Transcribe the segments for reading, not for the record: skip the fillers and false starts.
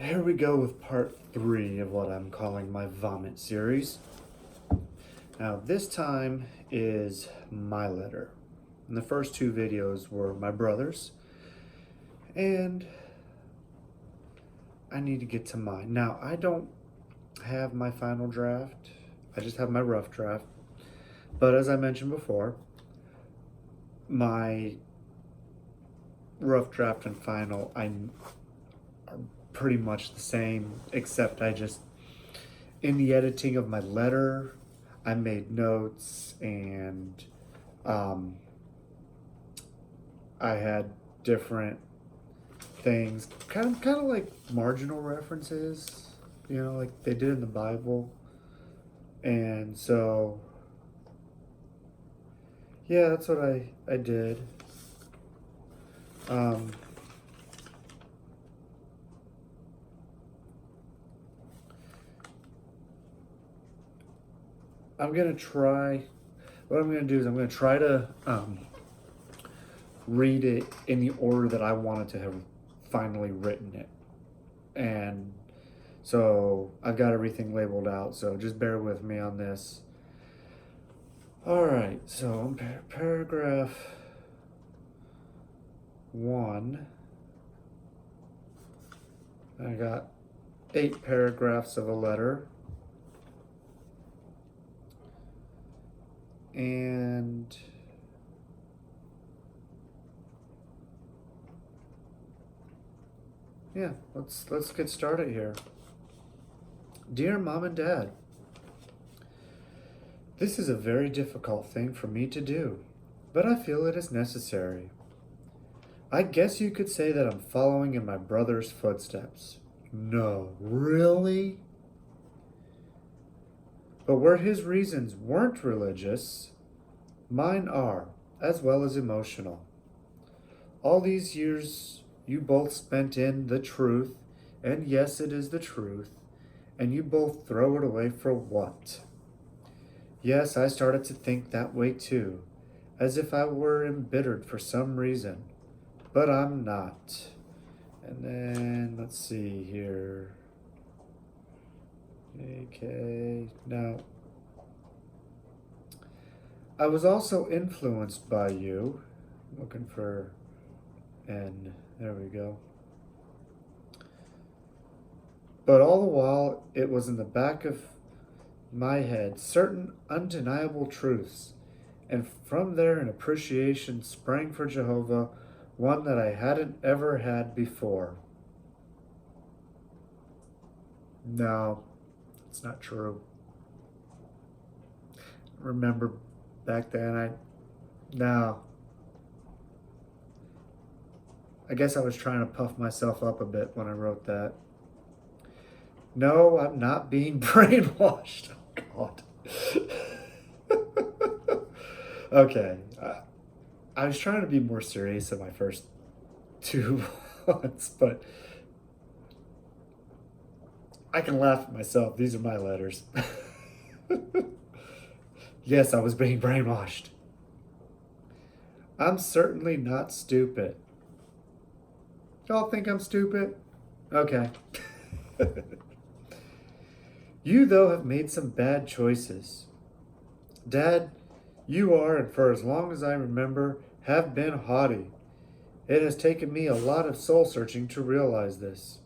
Here we go with part 3 of what I'm calling my vomit series. Now, this time is my letter. And the first 2 videos were my brother's, and I need to get to mine. Now, I don't have my final draft, I just have my rough draft. But as I mentioned before, my rough draft and final are pretty much the same, except in the editing of my letter, I made notes and I had different things, kind of like marginal references, like they did in the Bible. And so, yeah, that's what I did. Um, I'm gonna try. What I'm gonna do is I'm gonna try to read it in the order that I wanted to have finally written it, and so I've got everything labeled out. So just bear with me on this. All right. So paragraph 1. I got 8 paragraphs of a letter. And yeah, let's get started here. Dear Mom and Dad, this is a very difficult thing for me to do, but I feel it is necessary. I guess you could say that I'm following in my brother's footsteps. No, really? But where his reasons weren't religious, mine are, as well as emotional. All these years you both spent in the truth, and yes, it is the truth, and you both throw it away for what? Yes, I started to think that way too, as if I were embittered for some reason, but I'm not. And then, let's see here. Okay, now, I was also influenced by you. Looking for N. There we go. But all the while, it was in the back of my head certain undeniable truths, and from there an appreciation sprang for Jehovah, one that I hadn't ever had before. No, it's not true. Remember back then, no. I guess I was trying to puff myself up a bit when I wrote that. No, I'm not being brainwashed. Oh, God. Okay. I was trying to be more serious in my first 2 months, but I can laugh at myself. These are my letters. Yes, I was being brainwashed. I'm certainly not stupid. Y'all think I'm stupid? Okay. You, though, have made some bad choices. Dad, you are, and for as long as I remember, have been haughty. It has taken me a lot of soul searching to realize this.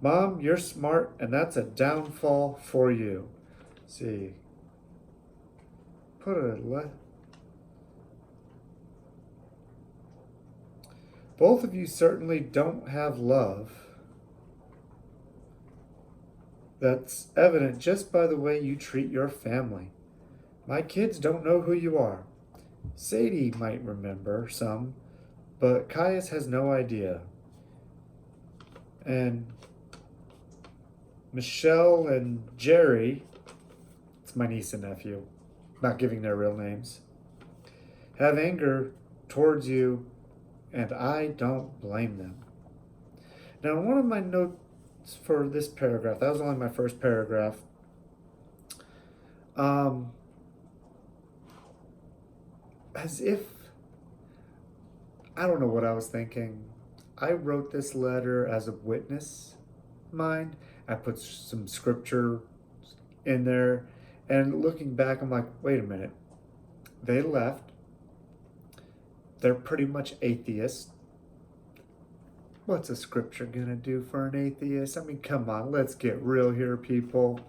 Mom, you're smart, and that's a downfall for you. Let's see. Both of you certainly don't have love. That's evident just by the way you treat your family. My kids don't know who you are. Sadie might remember some, but Caius has no idea. And Michelle and Jerry, it's my niece and nephew, not giving their real names, have anger towards you, and I don't blame them. Now, one of my notes for this paragraph, that was only my first paragraph, as if, I don't know what I was thinking. I wrote this letter as a witness mind. I put some scripture in there, and looking back, I'm like, wait a minute. They left. They're pretty much atheists. What's a scripture gonna do for an atheist? I mean, come on, let's get real here, people.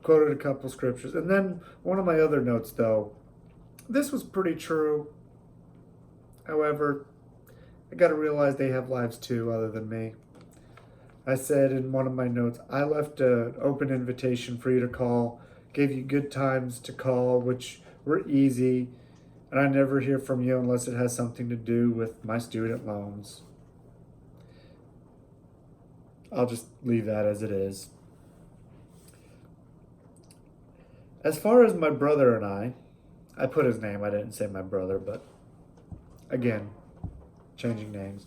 Quoted a couple scriptures. And then one of my other notes, though, this was pretty true. However, I gotta realize they have lives too, other than me. I said in one of my notes, I left an open invitation for you to call, gave you good times to call, which were easy, and I never hear from you unless it has something to do with my student loans. I'll just leave that as it is. As far as my brother and I put his name, I didn't say my brother, but again, changing names.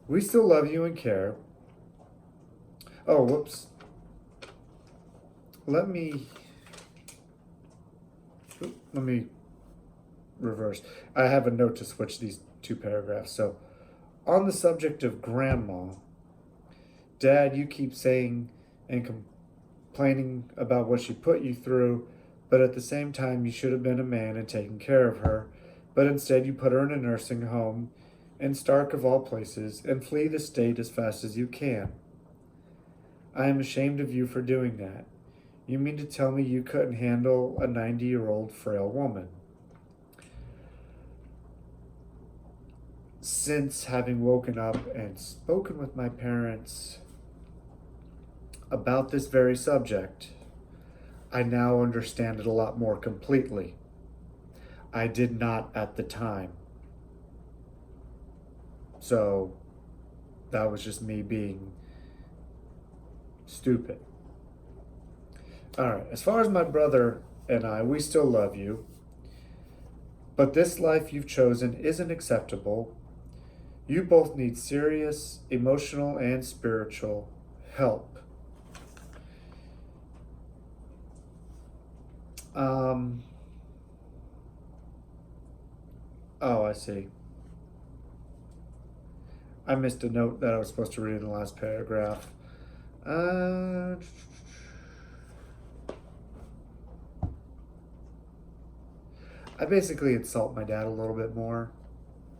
We still love you and care. Oh, whoops. Let me reverse. I have a note to switch these two paragraphs. So, on the subject of grandma, Dad, you keep saying and complaining about what she put you through, but at the same time, you should have been a man and taken care of her. But instead, you put her in a nursing home, in Stark of all places, and flee the state as fast as you can. I am ashamed of you for doing that. You mean to tell me you couldn't handle a 90-year-old frail woman? Since having woken up and spoken with my parents about this very subject, I now understand it a lot more completely. I did not at the time. So that was just me being stupid. Alright, as far as my brother and I, we still love you. But this life you've chosen isn't acceptable. You both need serious emotional and spiritual help. Oh, I see. I missed a note that I was supposed to read in the last paragraph. I basically insult my dad a little bit more.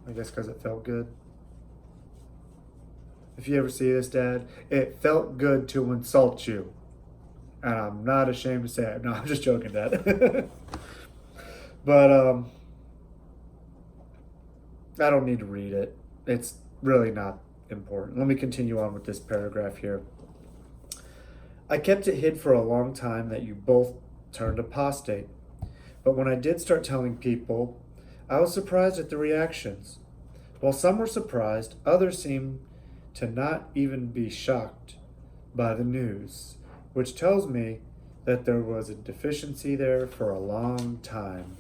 I guess because it felt good. If you ever see this, Dad, it felt good to insult you. And I'm not ashamed to say it. No, I'm just joking, Dad. But I don't need to read it. It's really not important. Let me continue on with this paragraph here. I kept it hid for a long time that you both turned apostate. But when I did start telling people, I was surprised at the reactions. While some were surprised, others seemed to not even be shocked by the news, which tells me that there was a deficiency there for a long time.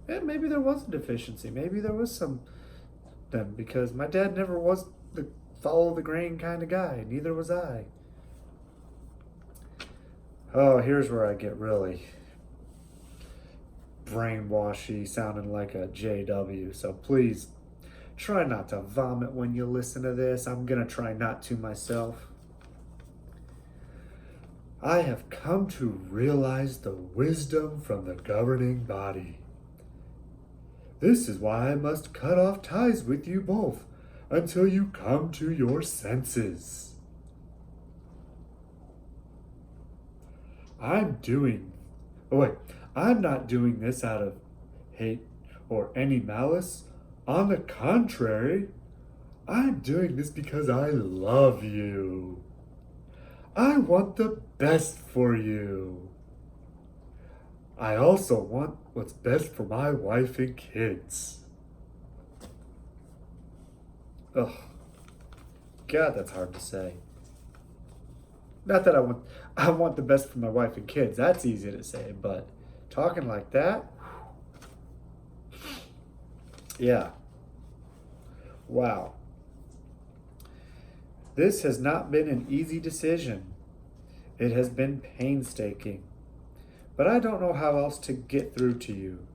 And maybe there was a deficiency. Maybe there was some then, because my dad never was the follow the grain kind of guy. Neither was I. Oh, here's where I get really brainwashy, sounding like a JW. So please try not to vomit when you listen to this. I'm going to try not to myself. I have come to realize the wisdom from the governing body. This is why I must cut off ties with you both until you come to your senses. I'm not doing this out of hate or any malice. On the contrary, I'm doing this because I love you. I want the best for you. I also want what's best for my wife and kids. Ugh. God, that's hard to say. Not that I want the best for my wife and kids. That's easy to say, but talking like that? Yeah. Wow. This has not been an easy decision. It has been painstaking. But I don't know how else to get through to you.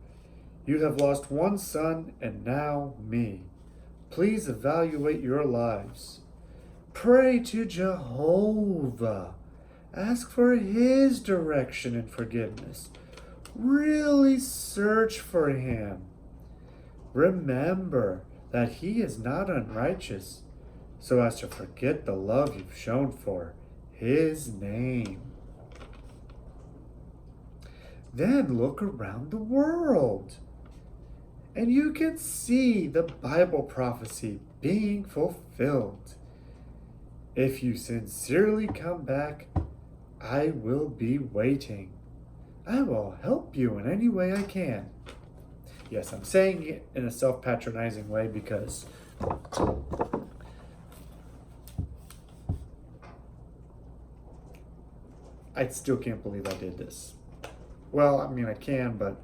You have lost one son and now me. Please evaluate your lives. Pray to Jehovah. Ask for His direction and forgiveness. Really search for Him. Remember that He is not unrighteous, so as to forget the love you've shown for His name. Then look around the world, and you can see the Bible prophecy being fulfilled. If you sincerely come back, I will be waiting. I will help you in any way I can. Yes, I'm saying it in a self-patronizing way because I still can't believe I did this. Well, I mean, I can, but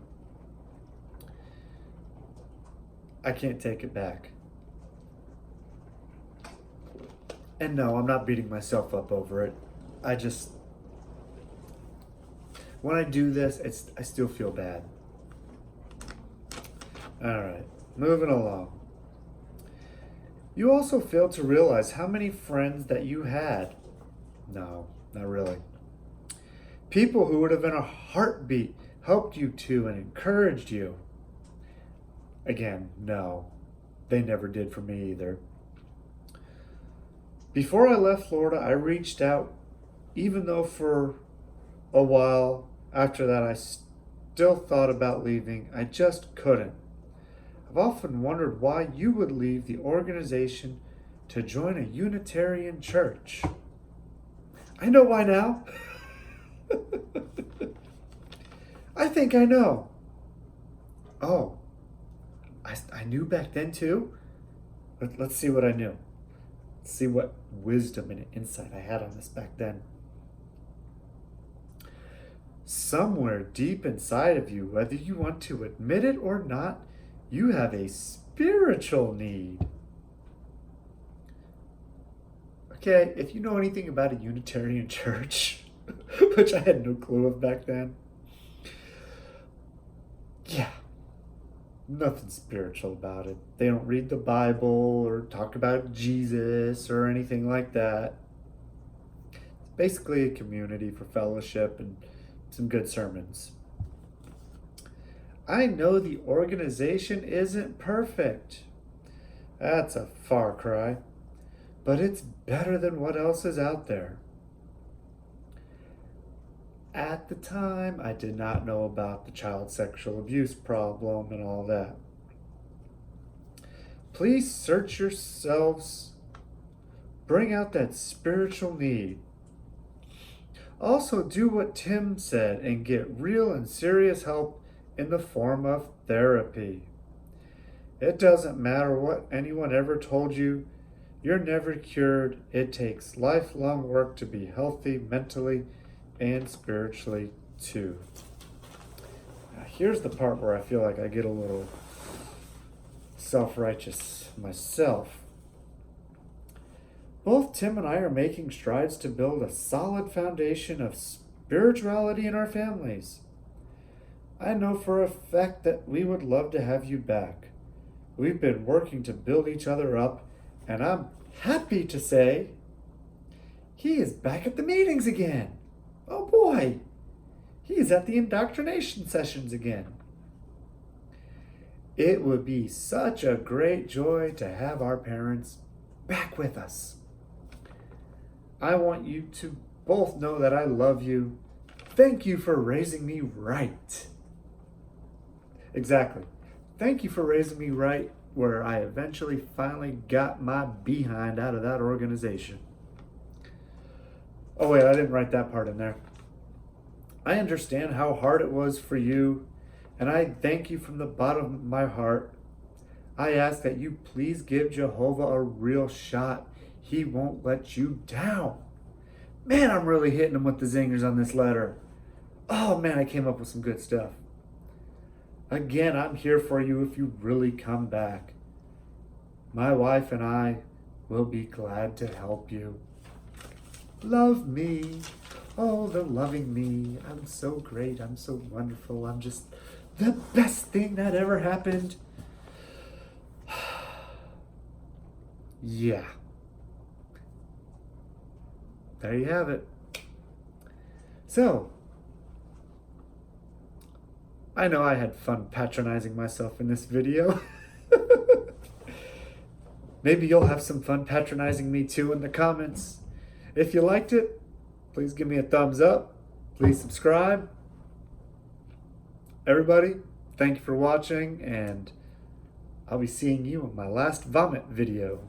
I can't take it back. And no, I'm not beating myself up over it. When I do this, I still feel bad. Alright, moving along. You also failed to realize how many friends that you had. No, not really. People who would have in a heartbeat helped you to and encouraged you. Again, no, they never did for me either. Before I left Florida, I reached out, even though for a while after that I still thought about leaving. I just couldn't. I've often wondered why you would leave the organization to join a Unitarian church. I know why now. I think I know. Oh, I knew back then too? Let's see what I knew. Let's see what wisdom and insight I had on this back then. Somewhere deep inside of you, whether you want to admit it or not, you have a spiritual need. Okay, if you know anything about a Unitarian church, which I had no clue of back then, yeah, nothing spiritual about it. They don't read the Bible or talk about Jesus or anything like that. It's basically a community for fellowship and some good sermons. I know the organization isn't perfect. That's a far cry. But it's better than what else is out there. At the time, I did not know about the child sexual abuse problem and all that. Please search yourselves. Bring out that spiritual need. Also, do what Tim said and get real and serious help in the form of therapy. It doesn't matter what anyone ever told you. You're never cured. It takes lifelong work to be healthy mentally and spiritually too. Now, here's the part where I feel like I get a little self-righteous myself. Both Tim and I are making strides to build a solid foundation of spirituality in our families. I know for a fact that we would love to have you back. We've been working to build each other up, and I'm happy to say he is back at the meetings again. Oh boy, he is at the indoctrination sessions again. It would be such a great joy to have our parents back with us. I want you to both know that I love you. Thank you for raising me right. Exactly. Thank you for raising me right where I eventually finally got my behind out of that organization. Oh wait, I didn't write that part in there. I understand how hard it was for you, and I thank you from the bottom of my heart. I ask that you please give Jehovah a real shot. He won't let you down. Man, I'm really hitting him with the zingers on this letter. Oh man, I came up with some good stuff. Again, I'm here for you if you really come back. My wife and I will be glad to help you. Love me. Oh, they're loving me. I'm so great. I'm so wonderful. I'm just the best thing that ever happened. Yeah. there you have it. So, I know I had fun patronizing myself in this video. Maybe you'll have some fun patronizing me too in the comments. If you liked it, please give me a thumbs up. Please subscribe. Everybody, thank you for watching, and I'll be seeing you in my last vomit video.